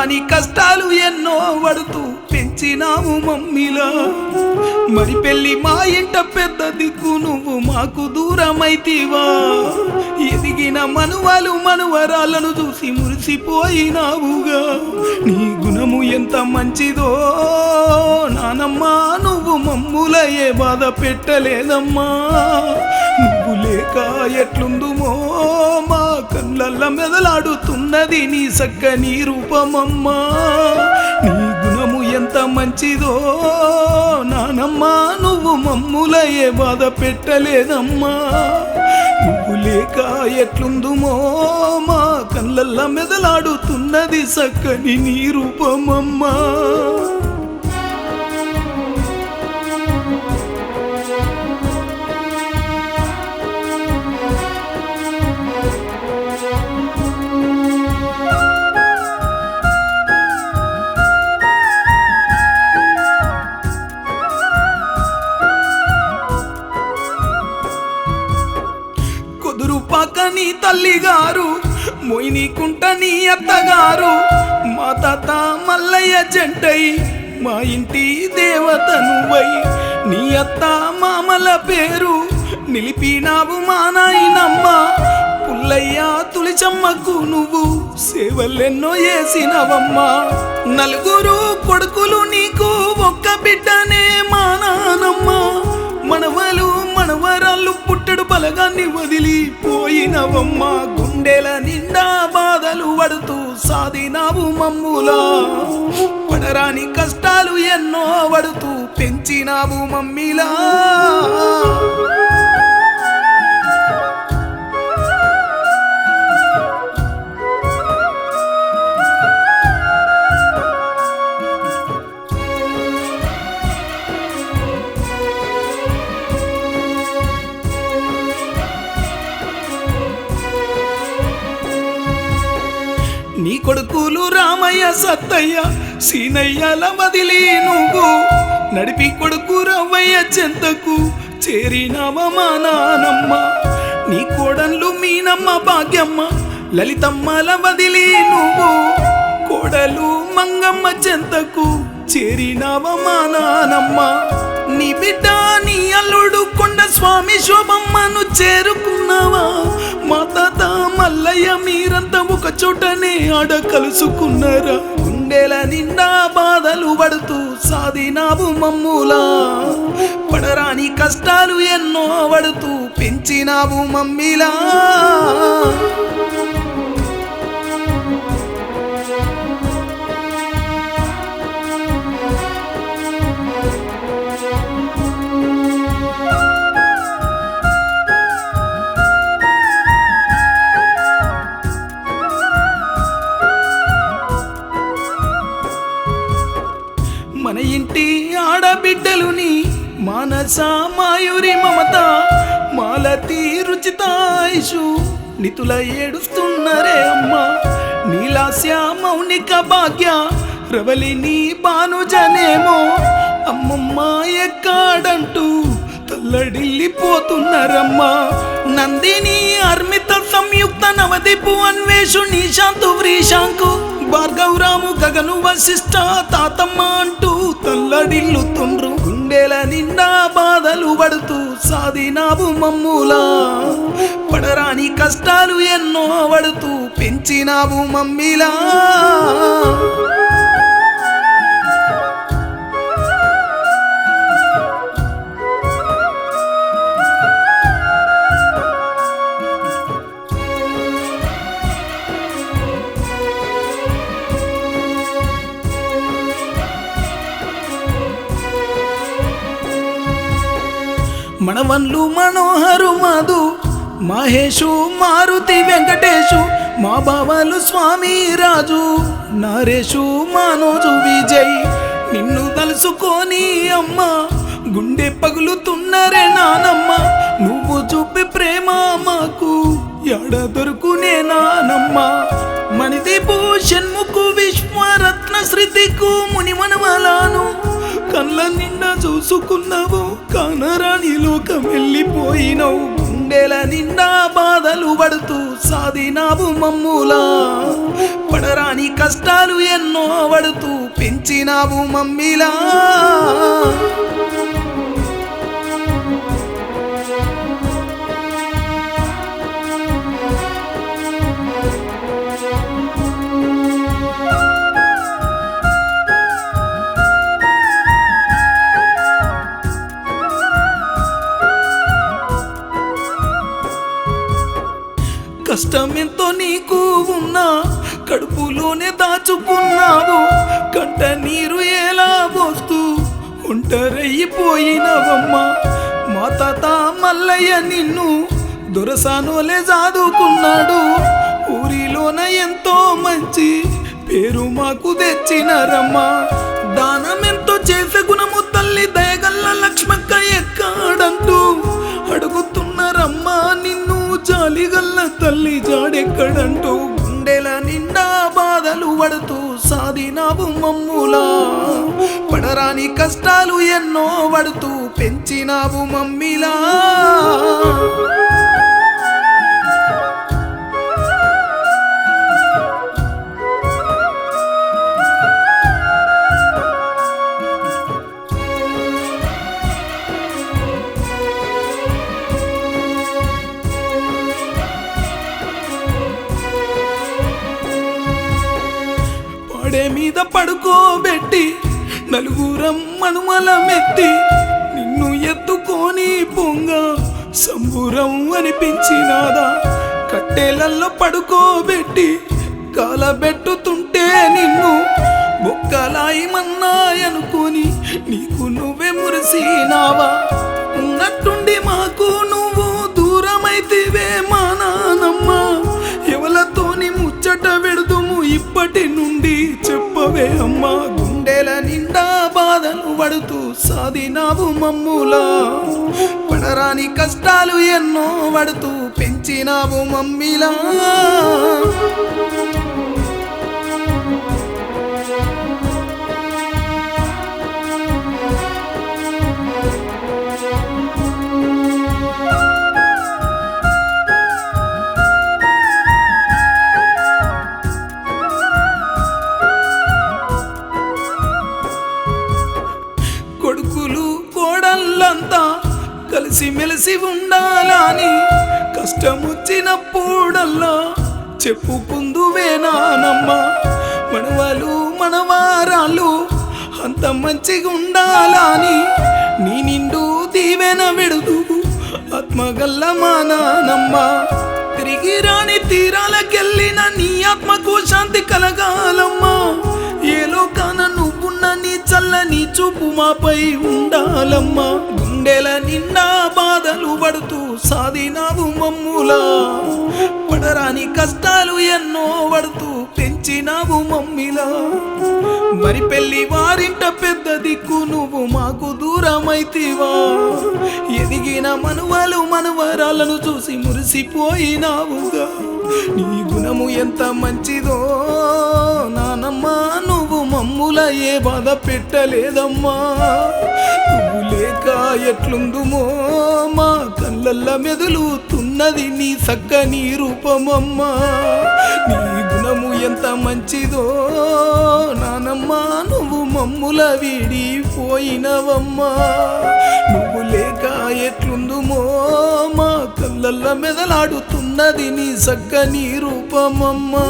పడరాని కష్టాలు ఎన్నో పడుతూ పెంచినావు మమ్మిలా మరి పెళ్ళి మా ఇంట పెద్ద దిక్కు నువ్వు మాకు దూరమైతివా ఎదిగిన మనువలు మనవరాలను చూసి మురిసిపోయినావుగా నీ గుణము ఎంత మంచిదో నానమ్మా నువ్వు మమ్ముల ఏ బాధ పెట్టలేదమ్మా నువ్వు లేక ఎట్లుందుమో మా కళ్ళల్ల మెదలాడుతున్నది నీ సక్కని రూపమమ్మా నీ గుణము ఎంత మంచిదో నానమ్మా నువ్వు మమ్ముల ఏ బాధ పెట్టలేదమ్మా నువ్వు లేక ఎట్లుందుమో మా కళ్ళల్ల మెదలాడుతున్నది సక్కని నీ రూపమమ్మా నీ తల్లిగారు మొయినీకుంట నీ అత్తగారు మా తాత మల్లయ్య జంటై మా ఇంటి దేవత నువ్వై నీ అత్త మామల పేరు నిలిపినావు మా నాయనమ్మ పుల్లయ్య తులిచమ్మకు నువ్వు సేవలెన్నో చేసినవమ్మా నలుగురు కొడుకులు నీకు ఒక్క బిడ్డనే మా నానమ్మ మనవలు మనవరాళ్ళు పుట్టడు బలగాన్ని వదిలిపోయినవమ్మా గుండెల నిండా బాధలు పడుతూ సాధినావు మమ్ములా పడరాని కష్టాలు ఎన్నో పడుతూ పెంచినావు మమ్మిలా నీ కొడుకులు రామయ్య సత్తయ్య సీనయ్యల వదిలి నువ్వు నడిపి కొడుకు రవ్వయ్య చెంతకు చేరినవ మా నానమ్మ నీ కోడళ్ళు మీనమ్మ భాగ్యమ్మ లలితమ్మల వదిలి నువ్వు కోడలు మంగమ్మ చెంతకు చేరినవ మా నానమ్మ నీ బిడ్డ నీ అల్లుడు కొండ స్వామి శోభమ్మను చేరుకున్నావా మా తాత మల్లయ్య మీరంతా ఒక చోటనే ఆడ కలుసుకున్నారా గుండెల నిండా బాధలు పడుతూ సాధినావు మమ్ములా పడరాని కష్టాలు ఎన్నో పడుతూ పెంచినావు మమ్మిలా మన ఇంటి ఆడబిడ్డలుని మానస మాయూరి మమత మాలతి రుచితాయిషు నితుల ఏడుస్తున్నారే అమ్మా నీలాస్య మౌనిక భాగ్య రవలిని భానుజనేమో అమ్మమ్మ ఎక్కాడంటూ తల్లడిల్లిపోతున్నారమ్మా నందిని అర్మిత సంయుక్త నవదీపు అన్వేషు నిశాంతు వ్రీశాంకు భార్గవరాము గగను వశిష్ట తాతమ్మ అంటూ తల్లడిల్లుతుండ్రు గుండెల నిండా బాధలు పడుతూ సాధినావు మమ్ములా పడరాని కష్టాలు ఎన్నో పడుతూ పెంచినావు మమ్మిలా మనవన్లు మనోహరు మధు మహేషు మారుతి వెంకటేషు మా బావలు స్వామి రాజు నరేషు మనోజు విజయ్ నిన్ను తలుసుకొని అమ్మ గుండె పగులుతున్నరే నానమ్మ నువ్వు చూపి ప్రేమ మాకు ఎడ దొరుకునే నానమ్మ మణిదీపు షణ్ముఖు విశ్వరత్న శృతికు ముని మనవలాను కళ్ళ కళ్ళ నిండా చూసుకున్నావు, కానరాని లోకం వెళ్ళిపోయినావు. గుండెల నిండా బాధలు పడుతూ సాధినావు మమ్ములా, పడరాని కష్టాలు ఎన్నో పడుతూ పెంచినావు మమ్మిలా. కష్టమెంతో నీకు ఉన్నా కడుపులోనే దాచుకున్నావు, కంట నీరు ఎలా పోస్తూ ఒంటరయ్యిపోయినవమ్మా. మా తాత మల్లయ్య నిన్ను దొరసానోలే చదువుకున్నాడు, ఊరిలోన ఎంతో మంచి పేరు మాకు తెచ్చినారమ్మా. దానమెంతో చేసే గుణము తల్లి దయగల్ల లక్ష్మక్క ఎక్కడంటూ అడుగుతున్నారమ్మా నిన్ను, జాలిగల్ల తల్లి జాడెక్కడంటూ. గుండెల నిండా బాధలు పడుతూ సాధినావు మమ్ములా, పడరాని కష్టాలు ఎన్నో పడుతూ పెంచినావు మమ్మిలా. మీద పడుకోబెట్టి నలుగురం మనుమల మెత్తి నిన్ను ఎత్తుకొని పొంగ సంబురం అనిపించినాదా. కట్టెలల్లో పడుకోబెట్టి కాలబెట్టుతుంటే నిన్ను బొక్కలాయమన్నాయనుకొని నీకు నువ్వే మురిసినావా. ఉన్నట్టుండి మాకు నువ్వు దూరమైతివే మా నానమ్మ, ఎవలతోని ముచ్చట పెడుదుము ఇప్పటి నుండి చెప్పవే అమ్మా. గుండెల నిండా బాధలు పడుతూ సాధినావు మమ్ములా, పడరాని కష్టాలు ఎన్నో పడుతూ పెంచినావు మమ్మిలా. కొడుకులు కోడళ్ళంతా కలిసి మెలిసి ఉండాలని కష్టం వచ్చినప్పుడల్లా చెప్పుకుందువే నానమ్మ. మనవాళ్ళు మనవారాలు అంత మంచిగా ఉండాలని నీ నిండు దీవెన విడుదు ఆత్మగల్ల మా నానమ్మ. తిరిగి రాని తీరాలకెళ్ళిన నీ ఆత్మకు శాంతి కలగాలమ్మా. ఏ లోకాన నువ్వున్న నీ చల్లని చూపు మాపై ఉండాలమ్మా. గుండెల నిండా బాధలు పడుతూ సాధినావు మమ్ములా, పడరాని కష్టాలు ఎన్నో పడుతూ పెంచినావు మమ్మిలా. మరి పెళ్లి వారింట పెద్ద దిక్కు నువ్వు మాకు దూరమైతివా. ఎదిగిన మనువలు మనవరాలను చూసి మురిసిపోయినావుగా. నీ గుణము ఎంత మంచిదో నానమ్మా, నువ్వు మమ్ముల ఏ బాధ పెట్టలేదమ్మా. నువ్వు లేక ఎట్లుందుమో మా కళ్ళల్ల మెదులుతున్నది నీ సక్కని రూపమమ్మా. నీ గుణము ఎంత మంచిదో నానమ్మా, నువ్వు మమ్ముల వీడిపోయినవమ్మా. నువ్వు లేక ఎట్లుందుమో మా కళ్ళల్ల మెదలాడుతున్నది నీ సక్కని రూపమమ్మా.